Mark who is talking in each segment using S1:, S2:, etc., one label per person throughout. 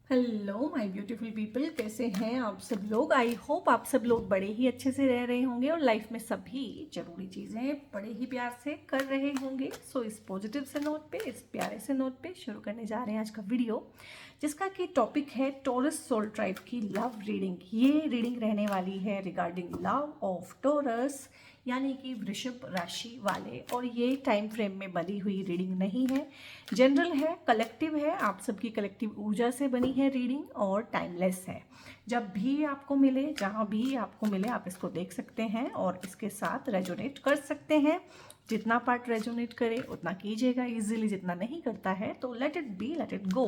S1: Hello my beautiful people, कैसे हैं आप सब लोग। आई होप आप सब लोग बड़े ही अच्छे से रह रहे होंगे और लाइफ में सभी जरूरी चीज़ें बड़े ही प्यार से कर रहे होंगे। सो इस पॉजिटिव से नोट पे, इस प्यारे से नोट पे शुरू करने जा रहे हैं आज का वीडियो, जिसका कि टॉपिक है टॉरस सोल ट्राइब की लव रीडिंग। ये रीडिंग रहने वाली है रिगार्डिंग लव ऑफ टॉरस, यानी कि वृषभ राशि वाले। और ये टाइम फ्रेम में बनी हुई रीडिंग नहीं है, जनरल है, कलेक्टिव है, आप सबकी कलेक्टिव ऊर्जा से बनी है रीडिंग और टाइमलेस है। जब भी आपको मिले, जहाँ भी आपको मिले, आप इसको देख सकते हैं और इसके साथ रेजोनेट कर सकते हैं। जितना पार्ट रेजोनेट करे उतना कीजिएगा इजीली, जितना नहीं करता है तो let it be, let it go.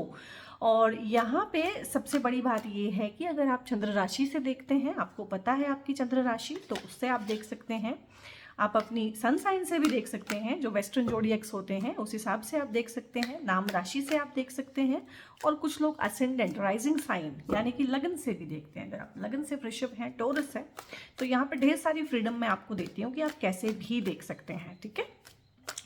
S1: और यहाँ पे सबसे बड़ी बात ये है कि अगर आप चंद्र राशि से देखते हैं, आपको पता है आपकी चंद्र राशि, तो उससे आप देख सकते हैं। आप अपनी सन साइन से भी देख सकते हैं, जो वेस्टर्न जोडिएक्स होते हैं उस हिसाब से आप देख सकते हैं। नाम राशि से आप देख सकते हैं। और कुछ लोग असेंडेंट राइजिंग साइन यानी कि लगन से भी देखते हैं। अगर आप लगन से वृषभ हैं, टॉरस है, तो यहाँ पे ढेर सारी फ्रीडम मैं आपको देती हूँ कि आप कैसे भी देख सकते हैं। ठीक है,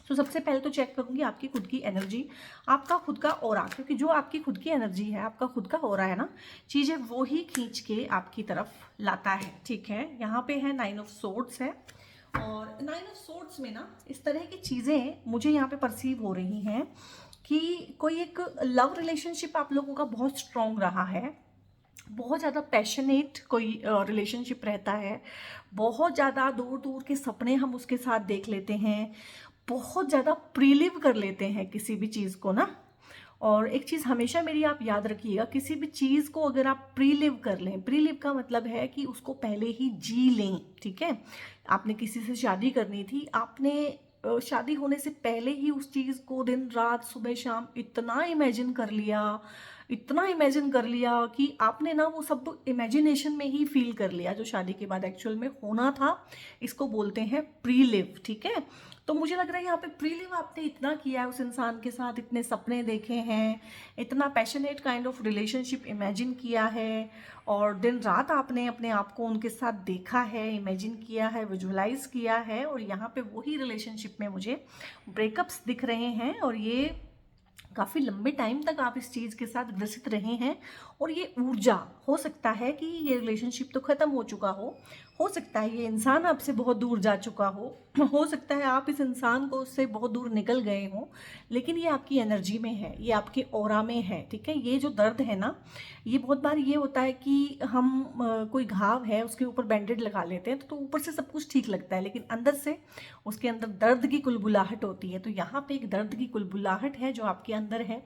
S1: तो सबसे पहले तो चेक करूंगी आपकी खुद की एनर्जी, आपका खुद का ऑरा, क्योंकि जो आपकी खुद की एनर्जी है, आपका खुद का ऑरा है ना, चीज़ें वो ही खींच के आपकी तरफ लाता है। ठीक है, यहाँ पे है 9 ऑफ सोर्ड्स है, और 9 ऑफ सोर्ड्स में ना इस तरह की चीज़ें मुझे यहाँ पे परसीव हो रही हैं कि कोई एक लव रिलेशनशिप आप लोगों का बहुत स्ट्रॉन्ग रहा है, बहुत ज़्यादा पैशनेट कोई रिलेशनशिप रहता है, बहुत ज़्यादा दूर दूर के सपने हम उसके साथ देख लेते हैं, बहुत ज़्यादा प्रीलिव कर लेते हैं किसी भी चीज़ को ना। और एक चीज़ हमेशा मेरी आप याद रखिएगा, किसी भी चीज़ को अगर आप प्रीलिव कर लें, प्रीलिव का मतलब है कि उसको पहले ही जी लें। ठीक है, आपने किसी से शादी करनी थी, आपने शादी होने से पहले ही उस चीज़ को दिन रात सुबह शाम इतना इमेजिन कर लिया, इतना इमेजिन कर लिया कि आपने ना वो सब इमेजिनेशन में ही फील कर लिया जो शादी के बाद एक्चुअल में होना था। इसको बोलते हैं प्रीलिव। ठीक है, तो मुझे लग रहा है यहाँ पे प्रीलिव आपने इतना किया है उस इंसान के साथ, इतने सपने देखे हैं, इतना passionate kind of relationship imagine किया है, और दिन रात आपने अपने आप को उनके साथ देखा है, इमेजिन किया है, विजुअलाइज किया है। और यहाँ पे वही रिलेशनशिप में मुझे ब्रेकअप्स दिख रहे हैं, और ये काफ़ी लंबे टाइम तक आप इस चीज़ के साथ ग्रसित रहे हैं। और ये ऊर्जा, हो सकता है कि ये रिलेशनशिप तो ख़त्म हो चुका हो सकता है ये इंसान आपसे बहुत दूर जा चुका हो सकता है आप इस इंसान को उससे बहुत दूर निकल गए हों, लेकिन ये आपकी एनर्जी में है, ये आपके ऑरा में है। ठीक है, ये जो दर्द है ना, ये बहुत बार ये होता है कि हम कोई घाव है उसके ऊपर बैंडेड लगा लेते हैं तो ऊपर से सब कुछ ठीक लगता है, लेकिन अंदर से उसके अंदर दर्द की कुलबुलाहट होती है। तो यहाँ पे एक दर्द की कुलबुलाहट है जो आपके अंदर है।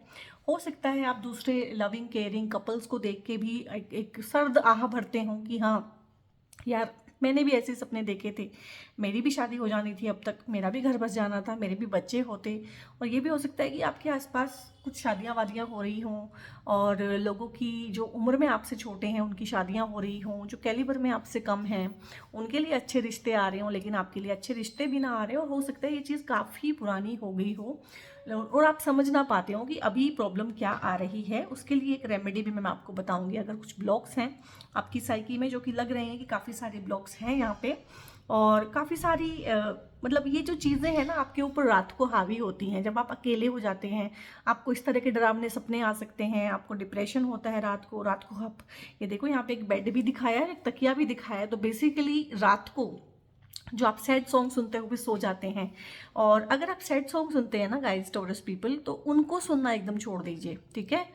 S1: हो सकता है आप दूसरे लविंग केयरिंग कपल्स को देख के भी एक सर्द आह भरते हों कि हाँ यार, मैंने भी ऐसे सपने देखे थे, मेरी भी शादी हो जानी थी, अब तक मेरा भी घर बस जाना था, मेरे भी बच्चे होते। और ये भी हो सकता है कि आपके आसपास कुछ शादियां वादियां हो रही हों, और लोगों की जो उम्र में आपसे छोटे हैं उनकी शादियां हो रही हों, जो कैलिबर में आपसे कम हैं उनके लिए अच्छे रिश्ते आ रहे हों, लेकिन आपके लिए अच्छे रिश्ते भी ना आ रहे हो। हो सकता है ये चीज़ काफ़ी पुरानी हो गई हो और आप समझ ना पाते हो कि अभी प्रॉब्लम क्या आ रही है। उसके लिए एक रेमेडी भी मैं आपको बताऊंगी। अगर कुछ ब्लॉक्स हैं आपकी साइकी में, जो कि लग रहे हैं कि काफ़ी सारे ब्लॉक्स हैं यहाँ पे, और काफ़ी सारी मतलब ये जो चीज़ें हैं ना आपके ऊपर रात को हावी होती हैं, जब आप अकेले हो जाते हैं, आपको इस तरह के डरावने सपने आ सकते हैं, आपको डिप्रेशन होता है रात को आप, ये देखो यहाँ पे एक बेड भी दिखाया है, एक तकिया भी दिखाया है। तो बेसिकली रात को जो आप सैड सॉन्ग सुनते हो भी सो जाते हैं। और अगर आप सैड सॉन्ग सुनते हैं ना गाइस, टॉरस पीपल, तो उनको सुनना एकदम छोड़ दीजिए। ठीक है,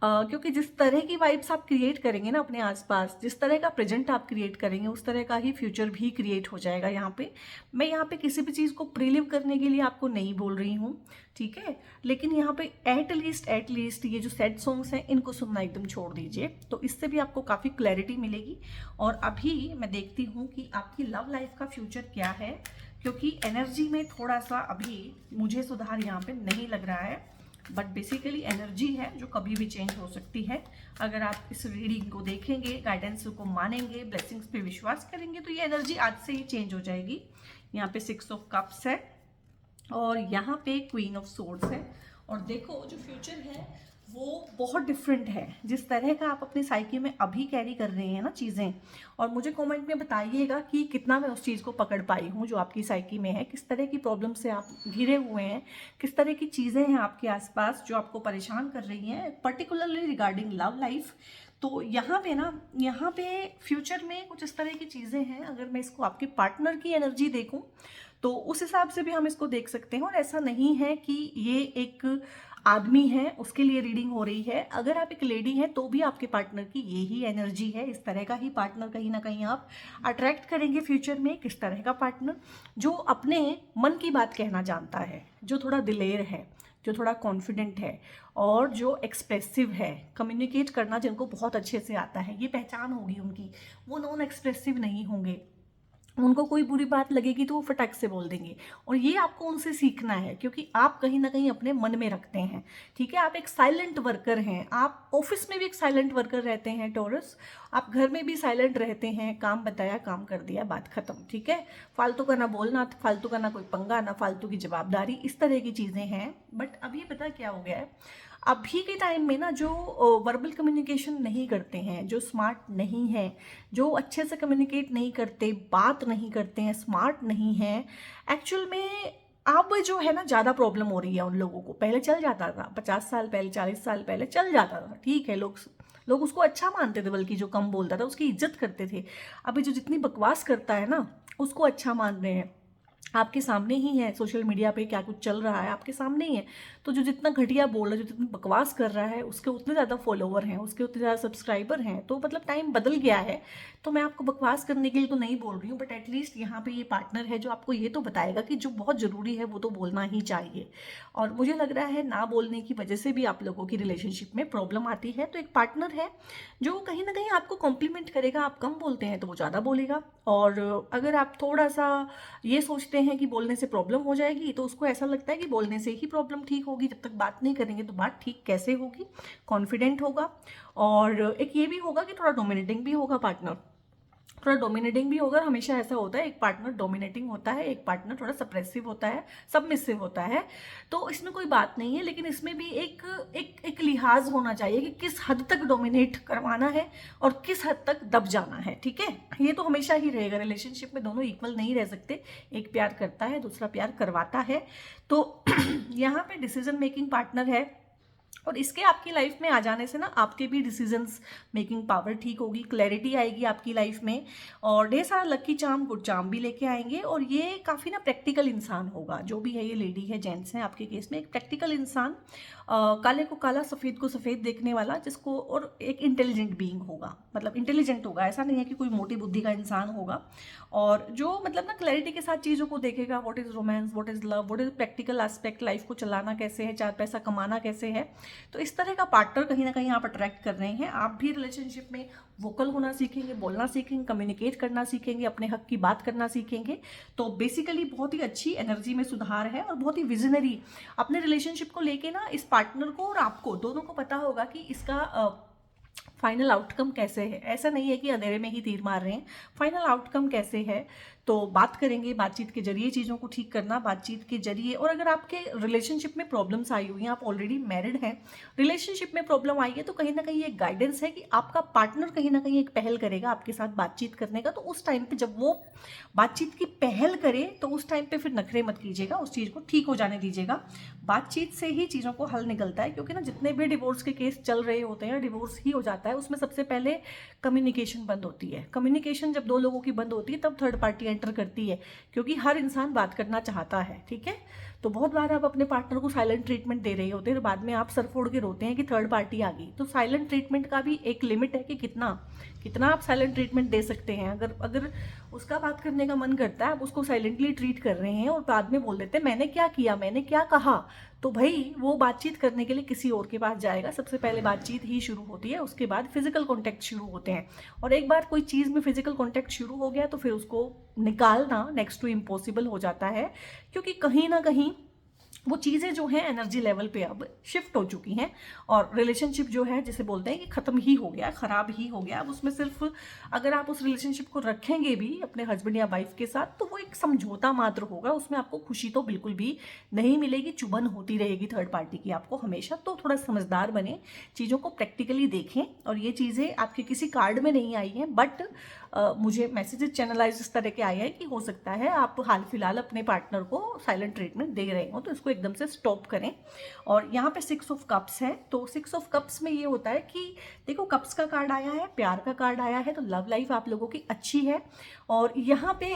S1: क्योंकि जिस तरह की वाइब्स आप क्रिएट करेंगे ना अपने आसपास, जिस तरह का प्रेजेंट आप क्रिएट करेंगे, उस तरह का ही फ्यूचर भी क्रिएट हो जाएगा। यहाँ पे मैं यहाँ पे किसी भी चीज़ को प्रीलिव करने के लिए आपको नहीं बोल रही हूँ, ठीक है, लेकिन यहाँ पे एट लीस्ट ये जो सैड सॉन्ग्स हैं इनको सुनना एकदम छोड़ दीजिए, तो इससे भी आपको काफ़ी क्लैरिटी मिलेगी। और अभी मैं देखती हूँ कि आपकी लव लाइफ का फ्यूचर क्या है, क्योंकि एनर्जी में थोड़ा सा अभी मुझे सुधार यहाँ पे नहीं लग रहा है, बट बेसिकली एनर्जी है जो कभी भी चेंज हो सकती है। अगर आप इस रीडिंग को देखेंगे, गाइडेंस को मानेंगे, ब्लेसिंग्स पे विश्वास करेंगे, तो ये एनर्जी आज से ही चेंज हो जाएगी। यहाँ पे 6 ऑफ कप्स है और यहाँ पे क्वीन ऑफ सोर्ड्स है। और देखो जो फ्यूचर है वो बहुत डिफरेंट है। जिस तरह का आप अपनी साइकी में अभी कैरी कर रहे हैं ना चीज़ें, और मुझे कमेंट में बताइएगा कि कितना मैं उस चीज़ को पकड़ पाई हूँ जो आपकी साइकी में है, किस तरह की प्रॉब्लम से आप घिरे हुए हैं, किस तरह की चीज़ें हैं आपके आसपास जो आपको परेशान कर रही हैं, पर्टिकुलरली रिगार्डिंग लव लाइफ। तो यहाँ पे ना, यहाँ पे फ्यूचर में कुछ इस तरह की चीज़ें हैं। अगर मैं इसको आपके पार्टनर की एनर्जी देखूँ तो उस हिसाब से भी हम इसको देख सकते हैं। और ऐसा नहीं है कि ये एक आदमी है उसके लिए रीडिंग हो रही है, अगर आप एक लेडी हैं तो भी आपके पार्टनर की यही एनर्जी है। इस तरह का ही पार्टनर कहीं ना कहीं आप अट्रैक्ट करेंगे फ्यूचर में। किस तरह का पार्टनर? जो अपने मन की बात कहना जानता है, जो थोड़ा दिलेर है, जो थोड़ा कॉन्फिडेंट है, और जो एक्सप्रेसिव है, कम्युनिकेट करना जिनको बहुत अच्छे से आता है, ये पहचान होगी उनकी। वो नॉन एक्सप्रेसिव नहीं होंगे, उनको कोई बुरी बात लगेगी तो वो फटाक से बोल देंगे। और ये आपको उनसे सीखना है, क्योंकि आप कहीं ना कहीं अपने मन में रखते हैं। ठीक है, आप एक साइलेंट वर्कर हैं, आप ऑफिस में भी एक साइलेंट वर्कर रहते हैं टॉरस, आप घर में भी साइलेंट रहते हैं। काम बताया, काम कर दिया, बात खत्म। ठीक है, फालतू का ना बोलना, फालतू का ना कोई पंगा, ना फालतू की जवाबदारी, इस तरह की चीज़ें हैं। बट अभी पता क्या हो गया है, अभी के टाइम में ना जो वर्बल कम्युनिकेशन नहीं करते हैं, जो स्मार्ट नहीं है, जो अच्छे से कम्युनिकेट नहीं करते, बात नहीं करते हैं, स्मार्ट नहीं है, एक्चुअल में अब जो है ना ज़्यादा प्रॉब्लम हो रही है उन लोगों को। पहले चल जाता था, 50 साल पहले, 40 साल पहले चल जाता था, ठीक है, लोग उसको अच्छा मानते थे, बल्कि जो कम बोलता था उसकी इज्जत करते थे। अभी जो जितनी बकवास करता है ना उसको अच्छा मान रहे हैं। आपके सामने ही है, सोशल मीडिया पे क्या कुछ चल रहा है आपके सामने ही है। तो जो जितना घटिया बोल रहा है, जो जितनी बकवास कर रहा है, उसके उतने ज़्यादा फॉलोवर हैं, उसके उतने ज़्यादा सब्सक्राइबर हैं। तो मतलब टाइम बदल गया है। तो मैं आपको बकवास करने के लिए तो नहीं बोल रही हूँ, बट एटलीस्ट यहाँ पे ये पार्टनर है जो आपको ये तो बताएगा कि जो बहुत ज़रूरी है वो तो बोलना ही चाहिए। और मुझे लग रहा है ना बोलने की वजह से भी आप लोगों की रिलेशनशिप में प्रॉब्लम आती है। तो एक पार्टनर है जो कहीं ना कहीं आपको कॉम्प्लीमेंट करेगा। आप कम बोलते हैं तो वो ज़्यादा बोलेगा, और अगर आप थोड़ा सा ये सोचते हैं कि बोलने से प्रॉब्लम हो जाएगी, तो उसको ऐसा लगता है कि बोलने से ही प्रॉब्लम ठीक होगी। जब तक बात नहीं करेंगे तो बात ठीक कैसे होगी? कॉन्फिडेंट होगा, और एक ये भी होगा कि थोड़ा डोमिनेटिंग भी होगा पार्टनर, थोड़ा डोमिनेटिंग भी होगा। हमेशा ऐसा होता है, एक पार्टनर डोमिनेटिंग होता है, एक पार्टनर थोड़ा सप्रेसिव होता है, सबमिसिव होता है। तो इसमें कोई बात नहीं है, लेकिन इसमें भी एक एक एक लिहाज होना चाहिए कि किस हद तक डोमिनेट करवाना है और किस हद तक दब जाना है। ठीक है, ये तो हमेशा ही रहेगा। रिलेशनशिप में दोनों इक्वल नहीं रह सकते, एक प्यार करता है, दूसरा प्यार करवाता है। तो यहाँ पे डिसीजन मेकिंग पार्टनर है, और इसके आपकी लाइफ में आ जाने से ना आपके भी डिसीजंस मेकिंग पावर ठीक होगी, क्लैरिटी आएगी आपकी लाइफ में, और ढेर सारा लकी चार्म, गुड चार्म भी लेके आएंगे। और ये काफ़ी ना प्रैक्टिकल इंसान होगा, जो भी है, ये लेडी है, जेंट्स हैं आपके केस में, एक प्रैक्टिकल इंसान, काले को काला, सफ़ेद को सफ़ेद देखने वाला, जिसको, और एक इंटेलिजेंट बीइंग होगा, मतलब इंटेलिजेंट होगा, ऐसा नहीं है कि कोई मोटी बुद्धि का इंसान होगा। और जो मतलब ना क्लैरिटी के साथ चीज़ों को देखेगा, what is romance, what is love, what is practical aspect, life को चलाना कैसे है, चार पैसा कमाना कैसे है। तो इस तरह का पार्टनर कहीं ना कहीं आप अट्रैक्ट कर रहे हैं। आप भी रिलेशनशिप में वोकल होना सीखेंगे, बोलना सीखेंगे, कम्युनिकेट करना सीखेंगे, अपने हक की बात करना सीखेंगे। तो बेसिकली बहुत ही अच्छी एनर्जी में सुधार है, और बहुत ही विजनरी अपने रिलेशनशिप को लेके ना, इस पार्टनर को और आपको दोनों को पता होगा कि इसका फाइनल आउटकम कैसे है। ऐसा नहीं है कि अंधेरे में ही तीर मार रहे हैं, फाइनल आउटकम कैसे है। तो बात करेंगे, बातचीत के जरिए चीज़ों को ठीक करना, बातचीत के जरिए। और अगर आपके रिलेशनशिप में प्रॉब्लम्स आई हुई हैं, आप ऑलरेडी मैरिड हैं, रिलेशनशिप में प्रॉब्लम आई है, तो कहीं ना कहीं एक गाइडेंस है कि आपका पार्टनर कहीं ना कहीं एक पहल करेगा आपके साथ बातचीत करने का। तो उस टाइम पे जब वो बातचीत की पहल करे, तो उस टाइम पे फिर नखरे मत कीजिएगा, उस चीज़ को ठीक हो जाने दीजिएगा। बातचीत से ही चीज़ों को हल निकलता है, क्योंकि ना जितने भी डिवोर्स के केस चल रहे होते हैं, डिवोर्स ही हो जाता है, उसमें सबसे पहले कम्युनिकेशन बंद होती है। कम्युनिकेशन जब दो लोगों की बंद होती है, तब थर्ड पार्टी एंटर करती है, क्योंकि हर इंसान बात करना चाहता है। ठीक है, तो बहुत बार आप अपने पार्टनर को साइलेंट ट्रीटमेंट दे रहे होते हैं, तो बाद में आप सर फोड़ के रोते हैं कि थर्ड पार्टी आ गई। तो साइलेंट ट्रीटमेंट का भी एक लिमिट है कि कितना कितना आप साइलेंट ट्रीटमेंट दे सकते हैं। अगर अगर उसका बात करने का मन करता है, आप उसको साइलेंटली ट्रीट कर रहे हैं, और बाद में बोल देते हैं मैंने क्या किया, मैंने क्या कहा, तो भाई वो बातचीत करने के लिए किसी और के पास जाएगा। सबसे पहले बातचीत ही शुरू होती है, उसके बाद फिजिकल कॉन्टैक्ट शुरू होते हैं। और एक बार कोई चीज़ में फिजिकल कॉन्टैक्ट शुरू हो गया, तो फिर उसको निकालना नेक्स्ट टू इम्पॉसिबल हो जाता है, क्योंकि कहीं ना कहीं वो चीज़ें जो हैं एनर्जी लेवल पे अब शिफ्ट हो चुकी हैं, और रिलेशनशिप जो है जिसे बोलते हैं कि ख़त्म ही हो गया, ख़राब ही हो गया। अब उसमें सिर्फ अगर आप उस रिलेशनशिप को रखेंगे भी अपने हस्बैंड या वाइफ के साथ, तो वो एक समझौता मात्र होगा, उसमें आपको खुशी तो बिल्कुल भी नहीं मिलेगी, चुभन होती रहेगी थर्ड पार्टी की आपको हमेशा। तो थोड़ा समझदार बने, चीज़ों को प्रैक्टिकली देखें। और ये चीज़ें आपके किसी कार्ड में नहीं आई हैं, बट मुझे मैसेजेस चैनलाइज इस तरह के आए हैं कि हो सकता है आप हाल फिलहाल अपने पार्टनर को साइलेंट ट्रीटमेंट दे रहे हो, तो इसको एकदम से स्टॉप करें। और यहाँ पे 6 ऑफ कप्स है, तो 6 ऑफ कप्स में ये होता है कि देखो, कप्स का कार्ड आया है, प्यार का कार्ड आया है, तो लव लाइफ आप लोगों की अच्छी है। और यहाँ पे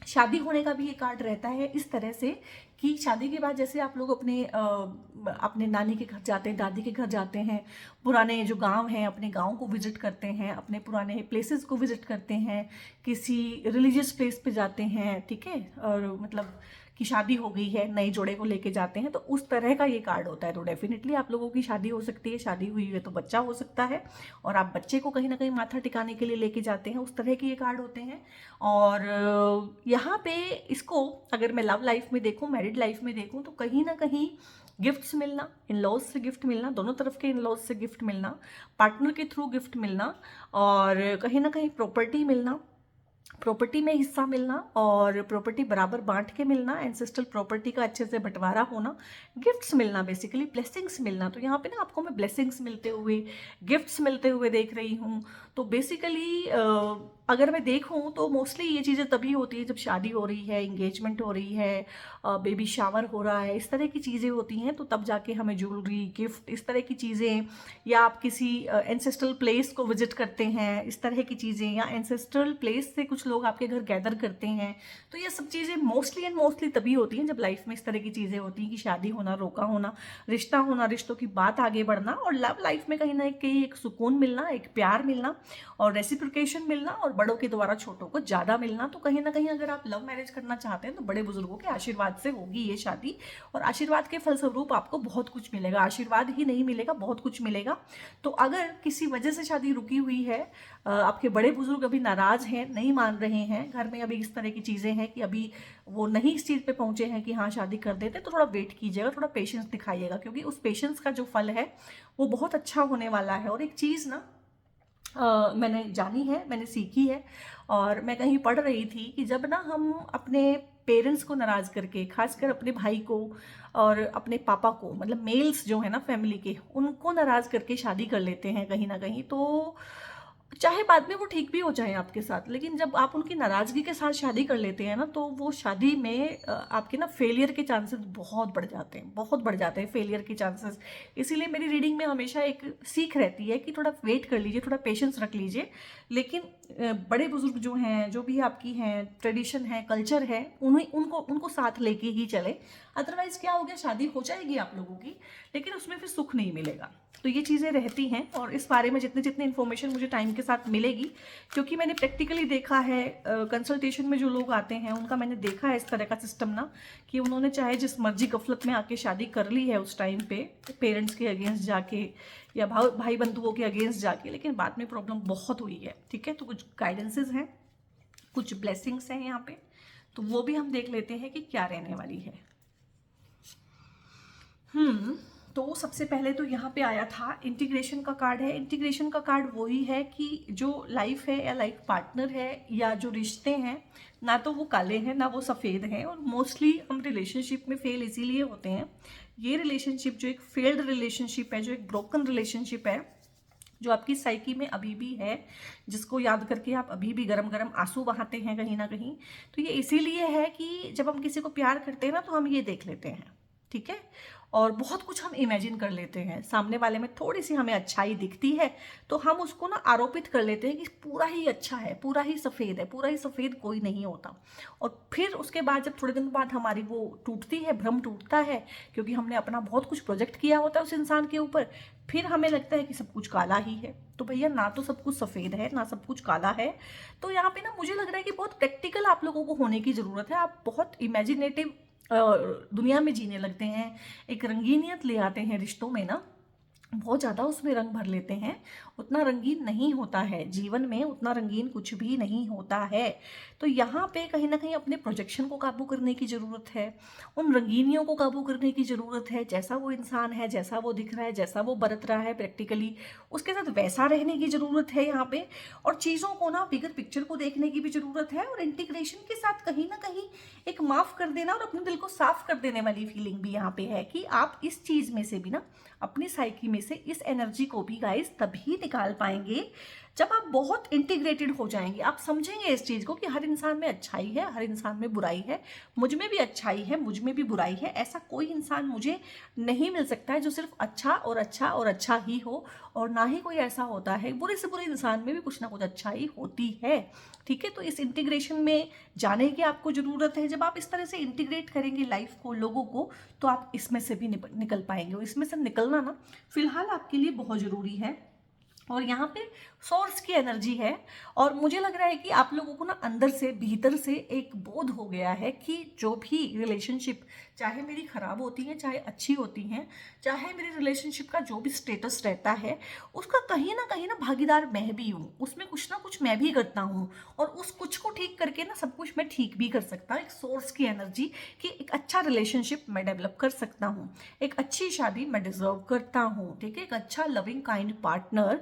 S1: शादी होने का भी ये कार्ड रहता है इस तरह से कि शादी के बाद जैसे आप लोग अपने नानी के घर जाते हैं, दादी के घर जाते हैं, पुराने जो गांव हैं अपने गांव को विजिट करते हैं, अपने पुराने प्लेसेस को विजिट करते हैं, किसी रिलीजियस प्लेस पे जाते हैं, ठीक है, और मतलब कि शादी हो गई है, नए जोड़े को लेके जाते हैं, तो उस तरह का ये कार्ड होता है। तो डेफिनेटली आप लोगों की शादी हो सकती है, शादी हुई है तो बच्चा हो सकता है, और आप बच्चे को कहीं ना कहीं माथा टिकाने के लिए लेके जाते हैं, उस तरह के ये कार्ड होते हैं। और यहाँ पे इसको अगर मैं लव लाइफ में देखूँ, मैरिड लाइफ में देखूँ, तो कहीं ना कहीं गिफ्ट्स मिलना, इन लॉज से गिफ्ट मिलना, दोनों तरफ के इन लॉज से गिफ्ट मिलना, पार्टनर के थ्रू गिफ्ट मिलना, और कहीं ना कहीं प्रॉपर्टी मिलना, प्रॉपर्टी में हिस्सा मिलना, और प्रॉपर्टी बराबर बांट के मिलना, एंसेस्ट्रल प्रॉपर्टी का अच्छे से बंटवारा होना, गिफ्ट्स मिलना, बेसिकली ब्लेसिंग्स मिलना। तो यहाँ पे ना आपको मैं ब्लेसिंग्स मिलते हुए, गिफ्ट्स मिलते हुए देख रही हूँ। तो बेसिकली अगर मैं देखूँ तो मोस्टली ये चीज़ें तभी होती है जब शादी हो रही है, इंगेजमेंट हो रही है, बेबी शावर हो रहा है, इस तरह की चीज़ें होती हैं, तो तब जाके हमें ज्वेलरी, गिफ्ट, इस तरह की चीज़ें, या आप किसी एंसेस्ट्रल प्लेस को विजिट करते हैं, इस तरह की चीज़ें, या एंसेस्ट्रल प्लेस से कुछ लोग आपके घर गैदर करते हैं। तो ये सब चीज़ें मोस्टली तभी होती हैं जब लाइफ में इस तरह की चीज़ें होती हैं कि शादी होना, रोका होना, रिश्ता होना, रिश्तों की बात आगे बढ़ना, और लव लाइफ में कहीं ना कहीं एक सुकून मिलना, एक प्यार मिलना, और रेसिप्रोकेशन मिलना, और बड़ों के द्वारा छोटों को ज़्यादा मिलना। तो कहीं ना कहीं अगर आप लव मैरिज करना चाहते हैं तो बड़े बुजुर्गों के आशीर्वाद से होगी ये शादी, और आशीर्वाद के फलस्वरूप आपको बहुत कुछ मिलेगा। आशीर्वाद ही नहीं मिलेगा, बहुत कुछ मिलेगा। तो अगर किसी वजह से शादी रुकी हुई है, आपके बड़े बुजुर्ग अभी नाराज हैं, नहीं मान रहे हैं, घर में अभी इस तरह की चीज़ें हैं कि अभी वो नहीं इस चीज़ पे पहुंचे हैं कि हाँ शादी कर देते, तो थोड़ा वेट कीजिएगा, थोड़ा पेशेंस दिखाइएगा, क्योंकि उस पेशेंस का जो फल है वो बहुत अच्छा होने वाला है। और एक चीज़ ना मैंने जानी है, मैंने सीखी है, और मैं कहीं पढ़ रही थी कि जब ना हम अपने पेरेंट्स को नाराज़ करके, खासकर अपने भाई को और अपने पापा को, मतलब मेल्स जो है ना फैमिली के, उनको नाराज़ करके शादी कर लेते हैं कहीं ना कहीं, तो चाहे बाद में वो ठीक भी हो जाए आपके साथ, लेकिन जब आप उनकी नाराज़गी के साथ शादी कर लेते हैं ना, तो वो शादी में आपके ना फेलियर के चांसेस बहुत बढ़ जाते हैं, बहुत बढ़ जाते हैं फेलियर के चांसेस। इसीलिए मेरी रीडिंग में हमेशा एक सीख रहती है कि थोड़ा वेट कर लीजिए, थोड़ा पेशेंस रख लीजिए, लेकिन बड़े बुजुर्ग जो हैं, जो भी आपकी हैं, ट्रेडिशन है, कल्चर है, उन्हें उनको साथ लेके ही चले। अदरवाइज क्या हो गया, शादी हो जाएगी आप लोगों की, लेकिन उसमें फिर सुख नहीं मिलेगा। तो ये चीज़ें रहती हैं, और इस बारे में जितनी जितनी इन्फॉर्मेशन मुझे टाइम के साथ मिलेगी, क्योंकि मैंने प्रैक्टिकली देखा है, कंसल्टेशन में जो लोग आते हैं उनका मैंने देखा है इस तरह का सिस्टम ना, कि उन्होंने चाहे जिस मर्जी गफलत में आके शादी कर ली है उस टाइम पे, पेरेंट्स के अगेंस्ट जाके या भाई बंधुओं के अगेंस्ट जाके, लेकिन बाद में प्रॉब्लम बहुत हुई है। ठीक है, तो कुछ गाइडेंसेज हैं, कुछ ब्लेसिंग्स हैं यहाँ पे, तो वो भी हम देख लेते हैं कि क्या रहने वाली है। तो सबसे पहले तो यहाँ पे आया था इंटीग्रेशन का कार्ड है। इंटीग्रेशन का कार्ड वही है कि जो लाइफ है या लाइफ पार्टनर है या जो रिश्ते हैं, ना तो वो काले हैं ना वो सफ़ेद हैं, और मोस्टली हम रिलेशनशिप में फेल इसीलिए होते हैं। ये रिलेशनशिप जो एक फेल्ड रिलेशनशिप है, जो एक ब्रोकन रिलेशनशिप है, जो आपकी साइकी में अभी भी है, जिसको याद करके आप अभी भी गरम गरम आंसू बहाते हैं कहीं ना कहीं, तो ये इसीलिए है कि जब हम किसी को प्यार करते हैं ना, तो हम ये देख लेते हैं, ठीक है, और बहुत कुछ हम इमेजिन कर लेते हैं। सामने वाले में थोड़ी सी हमें अच्छाई दिखती है तो हम उसको ना आरोपित कर लेते हैं कि पूरा ही अच्छा है, पूरा ही सफ़ेद है, पूरा ही सफ़ेद कोई नहीं होता। और फिर उसके बाद जब थोड़े दिन बाद हमारी वो टूटती है, भ्रम टूटता है, क्योंकि हमने अपना बहुत कुछ प्रोजेक्ट किया होता है उस इंसान के ऊपर, फिर हमें लगता है कि सब कुछ काला ही है। तो भैया, ना तो सब कुछ सफ़ेद है ना सब कुछ काला है। तो यहाँ पे ना मुझे लग रहा है कि बहुत प्रैक्टिकल आप लोगों को होने की ज़रूरत है। आप बहुत इमेजिनेटिव दुनिया में जीने लगते हैं, एक रंगीनियत ले आते हैं रिश्तों में ना, बहुत ज़्यादा उसमें रंग भर लेते हैं, उतना रंगीन नहीं होता है जीवन में, उतना रंगीन कुछ भी नहीं होता है। तो यहाँ पे कहीं ना कहीं अपने प्रोजेक्शन को काबू करने की ज़रूरत है, उन रंगीनियों को काबू करने की ज़रूरत है। जैसा वो इंसान है, जैसा वो दिख रहा है, जैसा वो बरत रहा है प्रैक्टिकली, उसके साथ वैसा रहने की ज़रूरत है यहाँ पे। और चीज़ों को ना बिगर पिक्चर को देखने की भी ज़रूरत है, और इंटीग्रेशन के साथ कहीं ना कहीं एक माफ़ कर देना और अपने दिल को साफ कर देने वाली फीलिंग भी यहाँ पे है कि आप इस चीज़ में से भी ना, अपनी साइकी में से इस एनर्जी को भी गाइस तभी निकाल पाएंगे जब आप बहुत इंटीग्रेटेड हो जाएंगे। आप समझेंगे इस चीज़ को कि हर इंसान में अच्छाई है, हर इंसान में बुराई है, मुझ में भी अच्छाई है, मुझ में भी बुराई है। ऐसा कोई इंसान मुझे नहीं मिल सकता है जो सिर्फ अच्छा और अच्छा और अच्छा ही हो, और ना ही कोई ऐसा होता है, बुरे से बुरे इंसान में भी कुछ ना कुछ अच्छाई होती है। ठीक है, तो इस इंटीग्रेशन में जाने की आपको ज़रूरत है। जब आप इस तरह से इंटीग्रेट करेंगे लाइफ को, लोगों को, तो आप इसमें से भी निकल पाएंगे। और इसमें से निकलना ना फिलहाल आपके लिए बहुत ज़रूरी है। और यहाँ पे सोर्स की एनर्जी है, और मुझे लग रहा है कि आप लोगों को ना अंदर से, भीतर से एक बोध हो गया है कि जो भी रिलेशनशिप, चाहे मेरी खराब होती है, चाहे अच्छी होती हैं, चाहे मेरी रिलेशनशिप का जो भी स्टेटस रहता है, उसका कहीं ना भागीदार मैं भी हूँ, उसमें कुछ ना कुछ मैं भी करता हूँ, और उस कुछ को ठीक करके ना सब कुछ मैं ठीक भी कर सकता हूँ। एक सोर्स की एनर्जी कि एक अच्छा रिलेशनशिप मैं डेवलप कर सकता हूँ, एक अच्छी शादी मैं डिजर्व करता हूँ। ठीक है, एक अच्छा लविंग काइंड पार्टनर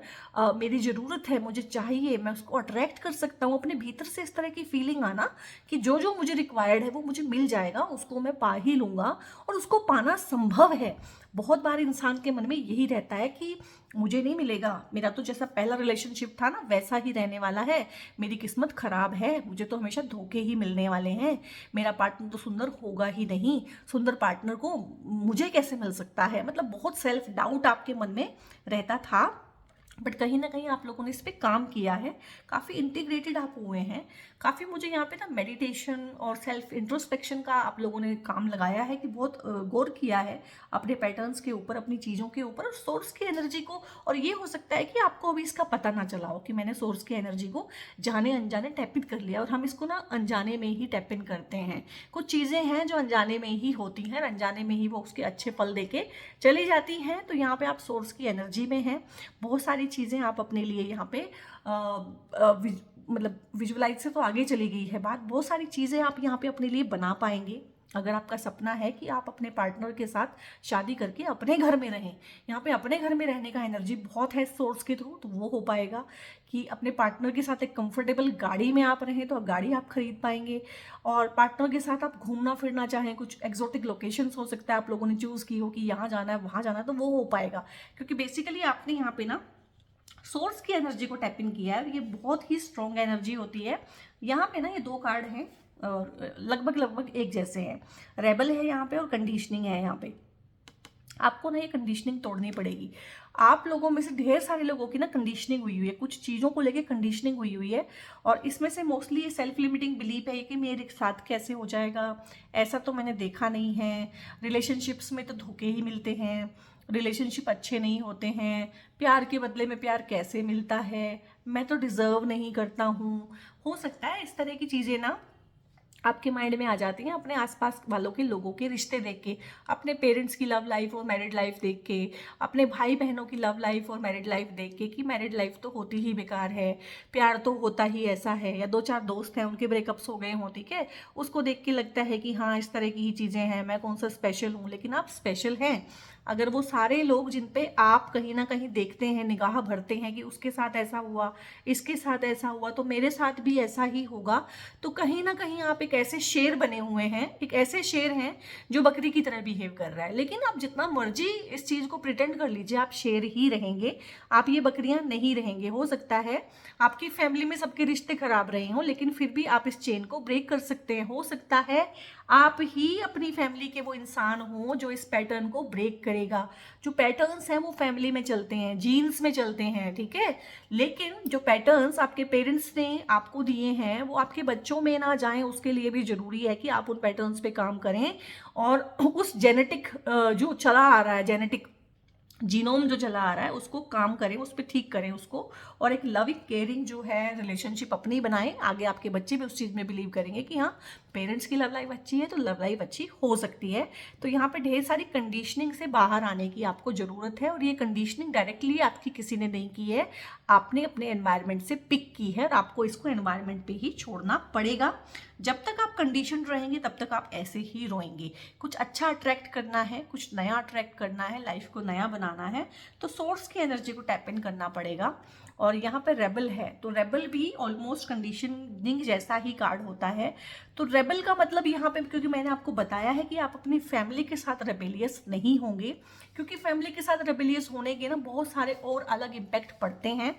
S1: मेरी ज़रूरत है, मुझे चाहिए, मैं उसको अट्रैक्ट कर सकता हूँ। अपने भीतर से इस तरह की फीलिंग आना कि जो जो मुझे रिक्वायर्ड है वो मुझे मिल जाएगा, उसको मैं पा ही लूँगा, और उसको पाना संभव है। बहुत बार इंसान के मन में यही रहता है कि मुझे नहीं मिलेगा, मेरा तो जैसा पहला रिलेशनशिप था ना वैसा ही रहने वाला है, मेरी किस्मत खराब है, मुझे तो हमेशा धोखे ही मिलने वाले हैं, मेरा पार्टनर तो सुंदर होगा ही नहीं, सुंदर पार्टनर को मुझे कैसे मिल सकता है। मतलब बहुत सेल्फ डाउट आपके मन में रहता था, बट कहीं ना कहीं आप लोगों ने इस पर काम किया है, काफ़ी इंटीग्रेटेड आप हुए हैं, काफ़ी मुझे यहाँ पे ना मेडिटेशन और सेल्फ इंट्रोस्पेक्शन का आप लोगों ने काम लगाया है कि बहुत गौर किया है अपने पैटर्न्स के ऊपर, अपनी चीज़ों के ऊपर, और सोर्स की एनर्जी को। और ये हो सकता है कि आपको अभी इसका पता ना चला हो कि मैंने सोर्स की एनर्जी को जाने अनजाने टैप इन कर लिया, और हम इसको ना अनजाने में ही टैप इन करते हैं। कुछ चीज़ें हैं जो अनजाने में ही होती हैं, अनजाने में ही वो उसके अच्छे फल दे के चली जाती हैं। तो यहाँ पे आप सोर्स की एनर्जी में हैं, बहुत सारी चीज़ें आप अपने लिए यहाँ पे मतलब विजुअलाइज से तो आगे चली गई है बात, बहुत सारी चीज़ें आप यहाँ पे अपने लिए बना पाएंगे। अगर आपका सपना है कि आप अपने पार्टनर के साथ शादी करके अपने घर में रहें, यहाँ पे अपने घर में रहने का एनर्जी बहुत है सोर्स के थ्रू, तो वो हो पाएगा कि अपने पार्टनर के साथ एक कंफर्टेबल गाड़ी में आप रहें तो गाड़ी आप खरीद पाएंगे, और पार्टनर के साथ आप घूमना फिरना चाहें, कुछ एक्जोटिक लोकेशंस हो सकता है आप लोगों ने चूज़ की हो कि यहाँ जाना है, वहाँ जाना है, तो वो हो पाएगा। क्योंकि बेसिकली आपने यहाँ पे ना सोर्स की एनर्जी को टैप इन किया है, ये बहुत ही स्ट्रॉन्ग एनर्जी होती है। यहाँ पे ना ये दो कार्ड हैं और लगभग लगभग एक जैसे हैं, रेबल है यहाँ पे और कंडीशनिंग है यहाँ पे। आपको ना ये कंडीशनिंग तोड़नी पड़ेगी। आप लोगों में से ढेर सारे लोगों की ना कंडीशनिंग हुई हुई है, कुछ चीज़ों को लेके कंडीशनिंग हुई हुई है, और इसमें से मोस्टली ये सेल्फ लिमिटिंग बिलीफ है कि मेरे साथ कैसे हो जाएगा, ऐसा तो मैंने देखा नहीं है, रिलेशनशिप्स में तो धोखे ही मिलते हैं, रिलेशनशिप अच्छे नहीं होते हैं, प्यार के बदले में प्यार कैसे मिलता है, मैं तो डिज़र्व नहीं करता हूँ। हो सकता है इस तरह की चीज़ें ना आपके माइंड में आ जाती हैं अपने आसपास वालों के लोगों के रिश्ते देख के, अपने पेरेंट्स की लव लाइफ और मैरिड लाइफ देख के, अपने भाई बहनों की लव लाइफ और मैरिड लाइफ देख के कि मैरिड लाइफ तो होती ही बेकार है, प्यार तो होता ही ऐसा है, या दो चार दोस्त हैं उनके ब्रेकअप्स हो गए हों, ठीक है, उसको देख के लगता है कि हाँ इस तरह की ही चीज़ें हैं, मैं कौन सा स्पेशल हूँ। लेकिन आप स्पेशल हैं। अगर वो सारे लोग जिन पे आप कहीं ना कहीं देखते हैं, निगाह भरते हैं कि उसके साथ ऐसा हुआ, इसके साथ ऐसा हुआ, तो मेरे साथ भी ऐसा ही होगा, तो कहीं ना कहीं आप एक ऐसे शेर बने हुए हैं, एक ऐसे शेर हैं जो बकरी की तरह बिहेव कर रहा है। लेकिन आप जितना मर्जी इस चीज़ को प्रिटेंड कर लीजिए, आप शेर ही रहेंगे, आप ये बकरियां नहीं रहेंगे। हो सकता है आपकी फैमिली में सबके रिश्ते खराब रहे हों, लेकिन फिर भी आप इस चेन को ब्रेक कर सकते हैं। हो सकता है आप ही अपनी फैमिली के वो इंसान हो जो इस पैटर्न को ब्रेक करेगा। जो पैटर्न्स हैं वो फैमिली में चलते हैं, जीन्स में चलते हैं, ठीक है, लेकिन जो पैटर्न्स आपके पेरेंट्स ने आपको दिए हैं वो आपके बच्चों में ना जाएं, उसके लिए भी ज़रूरी है कि आप उन पैटर्न्स पे काम करें, और उस जेनेटिक जो चला आ रहा है, जेनेटिक जीनोम जो चला आ रहा है उसको काम करें, उस पर ठीक करें उसको, और एक लविंग केयरिंग जो है रिलेशनशिप अपनी बनाएं। आगे आपके बच्चे भी उस चीज़ में बिलीव करेंगे कि हाँ, पेरेंट्स की लव लाइफ अच्छी है तो लव लाइफ अच्छी हो सकती है। तो यहाँ पे ढेर सारी कंडीशनिंग से बाहर आने की आपको ज़रूरत है, और ये कंडीशनिंग डायरेक्टली आपकी किसी ने नहीं की है, आपने अपने एनवायरनमेंट से पिक की है, और आपको इसको एनवायरनमेंट पे ही छोड़ना पड़ेगा। जब तक आप कंडीशन रहेंगे तब तक आप ऐसे ही रोएंगे। कुछ अच्छा अट्रैक्ट करना है, कुछ नया अट्रैक्ट करना है, लाइफ को नया बनाना है, तो सोर्स की एनर्जी को टैप इन करना पड़ेगा। और यहाँ पे रेबल है, तो रेबल भी ऑलमोस्ट कंडीशनिंग जैसा ही कार्ड होता है। तो रेबल का मतलब यहाँ पे, क्योंकि मैंने आपको बताया है कि आप अपनी फैमिली के साथ रेबेलियस नहीं होंगे, क्योंकि फैमिली के साथ रेबेलियस होने के ना बहुत सारे और अलग इम्पैक्ट पड़ते हैं।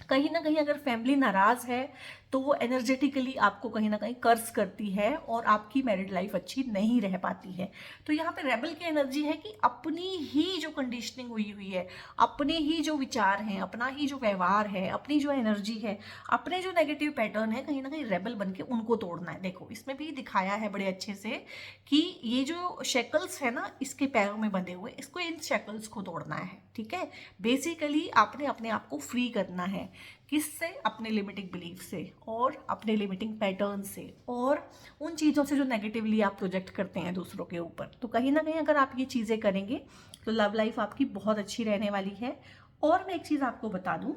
S1: कहीं ना कहीं अगर फैमिली नाराज है तो वो एनर्जेटिकली आपको कहीं ना कहीं कर्ज करती है, और आपकी मैरिड लाइफ अच्छी नहीं रह पाती है। तो यहाँ पे रेबल की एनर्जी है कि अपनी ही जो कंडीशनिंग हुई हुई है, अपने ही जो विचार हैं, अपना ही जो व्यवहार है, अपनी जो एनर्जी है, अपने जो नेगेटिव पैटर्न है, कहीं ना कहीं रेबल बन के उनको तोड़ना है। देखो इसमें भी दिखाया है बड़े अच्छे से कि ये जो शेकल्स है ना इसके पैरों में बंधे हुए, इसको इन शेकल्स को तोड़ना है। ठीक है, बेसिकली आपने अपने आप को फ्री करना है। किससे? अपने लिमिटिंग बिलीफ से, और अपने लिमिटिंग पैटर्न से, और उन चीज़ों से जो नेगेटिवली आप प्रोजेक्ट करते हैं दूसरों के ऊपर। तो कहीं ना कहीं अगर आप ये चीज़ें करेंगे तो लव लाइफ आपकी बहुत अच्छी रहने वाली है। और मैं एक चीज़ आपको बता दूं,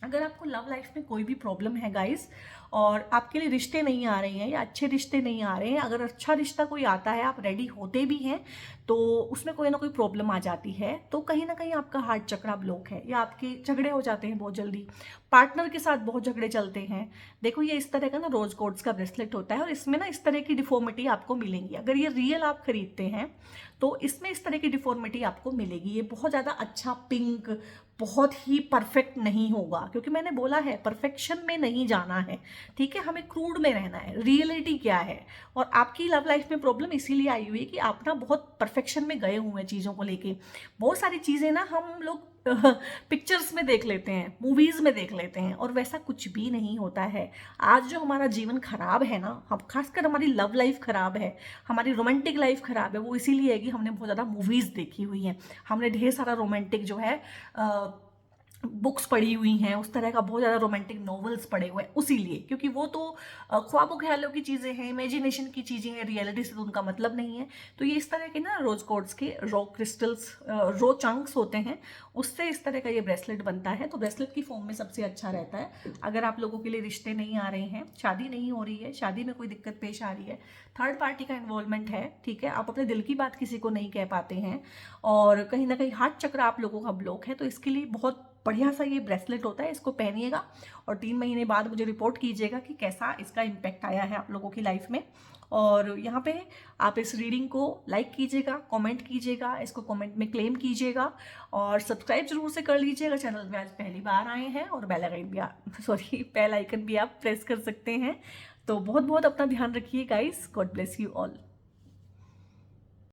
S1: अगर आपको लव लाइफ में कोई भी प्रॉब्लम है गाइस, और आपके लिए रिश्ते नहीं आ रहे हैं या अच्छे रिश्ते नहीं आ रहे हैं, अगर अच्छा रिश्ता कोई आता है, आप रेडी होते भी हैं, तो उसमें कोई ना कोई प्रॉब्लम आ जाती है, तो कहीं ना कहीं आपका हार्ट चक्रा ब्लॉक है, या आपके झगड़े हो जाते हैं बहुत जल्दी, पार्टनर के साथ बहुत झगड़े चलते हैं। देखो ये इस तरह का ना रोज कोड्स का ब्रेसलेट होता है, और इसमें ना इस तरह की डिफॉर्मिटी आपको मिलेंगी। अगर ये रियल आप खरीदते हैं तो इसमें इस तरह की डिफॉर्मिटी आपको मिलेगी। ये बहुत ज़्यादा अच्छा पिंक, बहुत ही परफेक्ट नहीं होगा, क्योंकि मैंने बोला है परफेक्शन में नहीं जाना है। ठीक है, हमें क्रूड में रहना है, रियलिटी क्या है। और आपकी लव लाइफ में प्रॉब्लम इसीलिए आई हुई है कि आप ना बहुत परफेक्शन में गए हुए हैं चीज़ों को लेके। बहुत सारी चीज़ें ना हम लोग पिक्चर्स में देख लेते हैं, मूवीज में देख लेते हैं, और वैसा कुछ भी नहीं होता है। आज जो हमारा जीवन खराब है ना, हम खासकर हमारी लव लाइफ खराब है, हमारी रोमांटिक लाइफ खराब है, वो इसीलिए है कि हमने बहुत ज़्यादा मूवीज देखी हुई हैं, हमने ढेर सारा रोमांटिक जो है बुक्स पढ़ी हुई हैं, उस तरह का बहुत ज़्यादा रोमांटिक नॉवेल्स पढ़े हुए हैं, उसीलिए। क्योंकि वो तो ख्वाबों ख्यालों की चीज़ें हैं, इमेजिनेशन की चीज़ें हैं, रियलिटी से तो उनका मतलब नहीं है। तो ये इस तरह के ना रोज कोड्स के रो क्रिस्टल्स, रो चंक्स होते हैं, उससे इस तरह का ये ब्रेसलेट बनता है। तो ब्रेसलेट की फॉर्म में सबसे अच्छा रहता है। अगर आप लोगों के लिए रिश्ते नहीं आ रहे हैं, शादी नहीं हो रही है, शादी में कोई दिक्कत पेश आ रही है, थर्ड पार्टी का इन्वॉल्वमेंट है, ठीक है, आप अपने दिल की बात किसी को नहीं कह पाते हैं, और कहीं ना कहीं हार्ट चक्र आप लोगों का ब्लॉक है, तो इसके लिए बहुत बढ़िया सा ये ब्रेसलेट होता है। इसको पहनिएगा और 3 महीने बाद मुझे रिपोर्ट कीजिएगा कि कैसा इसका इम्पैक्ट आया है आप लोगों की लाइफ में। और यहाँ पे आप इस रीडिंग को लाइक कीजिएगा, कमेंट कीजिएगा, इसको कमेंट में क्लेम कीजिएगा, और सब्सक्राइब जरूर से कर लीजिएगा। चैनल में आज पहली बार आए हैं, और बेल आइकन भी आप प्रेस कर सकते हैं। तो बहुत बहुत अपना ध्यान रखिए guys. God bless you all.